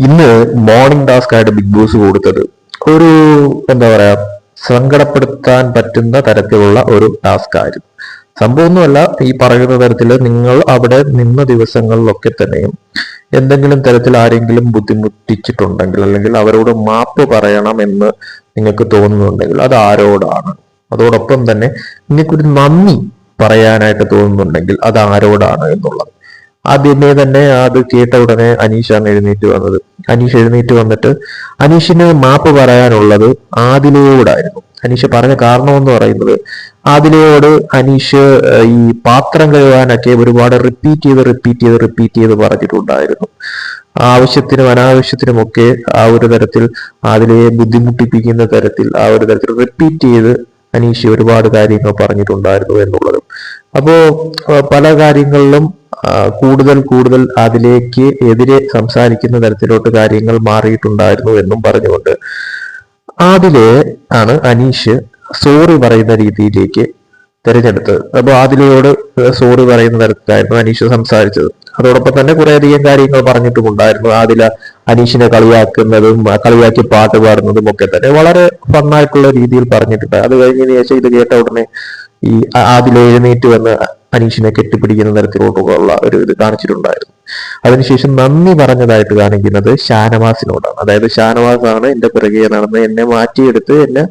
ഇന്ന് morning task ആയിട്ട് big boss കൊടുത്തത് ഒരു എന്താ പറയാ സങ്കടപ്പെടുത്താൻ പറ്റുന്ന തരത്തിലുള്ള ഒരു ടാസ്ക് ആയിരുന്നു. സംഭവമൊന്നുമല്ല, ഈ പറയുന്ന തരത്തിൽ നിങ്ങൾ അവിടെ നിന്ന ദിവസങ്ങളിലൊക്കെ തന്നെയും എന്തെങ്കിലും തരത്തിൽ ആരെങ്കിലും ബുദ്ധിമുട്ടിച്ചിട്ടുണ്ടെങ്കിൽ അല്ലെങ്കിൽ അവരോട് മാപ്പ് പറയണം എന്ന് നിങ്ങൾക്ക് തോന്നുന്നുണ്ടെങ്കിൽ അത് ആരോടാണ്? അതോടൊപ്പം തന്നെ നിങ്ങൾക്കൊരു നന്ദി പറയാനായിട്ട് തോന്നുന്നുണ്ടെങ്കിൽ അത് ആരോടാണ് എന്നുള്ളത്. ആദ്യമേ തന്നെ അത് കേട്ട ഉടനെ അനീഷാണ് എഴുന്നേറ്റ് വന്നത്. അനീഷ് എഴുന്നേറ്റ് വന്നിട്ട് അനീഷിന് മാപ്പ് പറയാനുള്ളത് ആദിലയോടായിരുന്നു. അനീഷ് പറഞ്ഞ കാരണം എന്ന് പറയുന്നത്, ആദിലയോട് അനീഷ് ഈ പാത്രം കഴുകാനൊക്കെ ഒരുപാട് റിപ്പീറ്റ് ചെയ്ത് പറഞ്ഞിട്ടുണ്ടായിരുന്നു. ആവശ്യത്തിനും അനാവശ്യത്തിനുമൊക്കെ ആ ഒരു തരത്തിൽ ആദിലയെ ബുദ്ധിമുട്ടിപ്പിക്കുന്ന തരത്തിൽ ആ ഒരു തരത്തിൽ റിപ്പീറ്റ് ചെയ്ത് അനീഷ് ഒരുപാട് കാര്യങ്ങൾ പറഞ്ഞിട്ടുണ്ടായിരുന്നു എന്നുള്ളതും. അപ്പോ പല കാര്യങ്ങളിലും കൂടുതൽ അതിലേക്ക് എതിരെ സംസാരിക്കുന്ന തരത്തിലോട്ട് കാര്യങ്ങൾ മാറിയിട്ടുണ്ടായിരുന്നു എന്നും പറഞ്ഞുകൊണ്ട് അതിലെ ആണ് അനീഷ് സോറി പറയുന്ന രീതിയിലേക്ക് തിരഞ്ഞെടുത്തത്. അപ്പോൾ ആദിലയോട് സോറി പറയുന്ന തരത്തിലായിരുന്നു അനീഷ് സംസാരിച്ചത്. അതോടൊപ്പം തന്നെ കുറേയധികം കാര്യങ്ങൾ പറഞ്ഞിട്ടുമുണ്ടായിരുന്നു. ആദില അനീഷിനെ കളിയാക്കുന്നതും കളിയാക്കി പാട്ട് പാടുന്നതും ഒക്കെ തന്നെ വളരെ ഫണ്ണായിട്ടുള്ള രീതിയിൽ പറഞ്ഞിട്ടുണ്ട്. അത് കഴിഞ്ഞതിന് ശേഷം ഇത് കേട്ട ഉടനെ ഈ ആദില എഴുന്നേറ്റ് വന്ന് അനീഷിനെ കെട്ടിപ്പിടിക്കുന്ന തരത്തിലോട്ടുള്ള ഒരു ഇത് കാണിച്ചിട്ടുണ്ടായിരുന്നു. അതിനുശേഷം നന്ദി പറഞ്ഞതായിട്ട് കാണിക്കുന്നത് ഷാനവാസിനോടാണ്. അതായത് ഷാനവാസാണ് എന്റെ പിറകെ നടന്ന് എന്നെ മാറ്റിയെടുത്ത് എന്നെ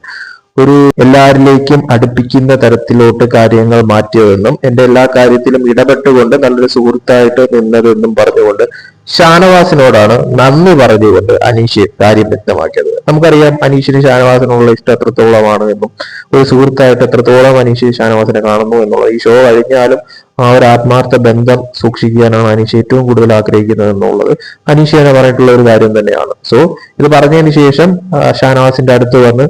ഒരു എല്ലാവരിലേക്കും അടുപ്പിക്കുന്ന തരത്തിലോട്ട് കാര്യങ്ങൾ മാറ്റിയതെന്നും എന്റെ എല്ലാ കാര്യത്തിലും ഇടപെട്ടുകൊണ്ട് നല്ലൊരു സുഹൃത്തായിട്ട് നിന്നതെന്നും പറഞ്ഞുകൊണ്ട് ഷാനവാസിനോടാണ് നന്ദി പറഞ്ഞുകൊണ്ട് അനീഷ് കാര്യം വ്യക്തമാക്കിയത്. നമുക്കറിയാം അനീഷിന് ഷാനവാസിനുള്ള ഇഷ്ടം എത്രത്തോളമാണ് എന്നും ഒരു സുഹൃത്തായിട്ട് എത്രത്തോളം അനീഷ് ഷാനവാസിനെ കാണുന്നു എന്നുള്ളത്. ഈ ഷോ കഴിഞ്ഞാലും ആ ഒരു ആത്മാർത്ഥ ബന്ധം സൂക്ഷിക്കാനാണ് അനീഷ് ഏറ്റവും കൂടുതൽ ആഗ്രഹിക്കുന്നത് എന്നുള്ളത് അനീഷ് തന്നെ പറഞ്ഞിട്ടുള്ള ഒരു കാര്യം തന്നെയാണ്. സോ ഇത് പറഞ്ഞതിന് ശേഷം ഷാനവാസിന്റെ അടുത്ത് വന്ന്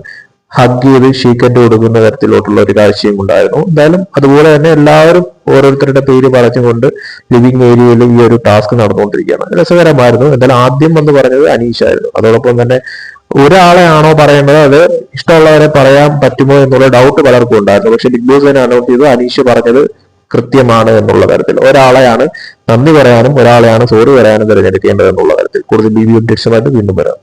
ഹഗ് ചെയ്ത് ഷീക്കറ്റ് കൊടുക്കുന്ന തരത്തിലോട്ടുള്ള ഒരു കാഴ്ചയും ഉണ്ടായിരുന്നു. എന്തായാലും അതുപോലെ തന്നെ എല്ലാവരും ഓരോരുത്തരുടെ പേര് പറഞ്ഞുകൊണ്ട് ലിവിംഗ് ഏരിയയിൽ ഈ ഒരു ടാസ്ക് നടന്നുകൊണ്ടിരിക്കുകയാണ്. രസകരമായിരുന്നു. എന്തായാലും ആദ്യം വന്ന് പറഞ്ഞത് അനീഷായിരുന്നു. അതോടൊപ്പം തന്നെ ഒരാളെ ആണോ പറയേണ്ടത്, അത് ഇഷ്ടമുള്ളവരെ പറയാൻ പറ്റുമോ എന്നുള്ള ഡൗട്ട് പലർക്കും ഉണ്ടായിരുന്നു. പക്ഷെ ബിഗ് ബോസ് തന്നെ അനൗൺസ് ചെയ്തു അനീഷ് പറഞ്ഞത് കൃത്യമാണ് എന്നുള്ള തരത്തിൽ. ഒരാളെയാണ് നന്ദി പറയാനും ഒരാളെയാണ് സോറി പറയാനും തിരഞ്ഞെടുക്കേണ്ടത് എന്നുള്ള തരത്തിൽ. കൂടുതൽ ബി വി അപ്ഡേറ്റ്സുമായിട്ട് വീണ്ടും വരാം.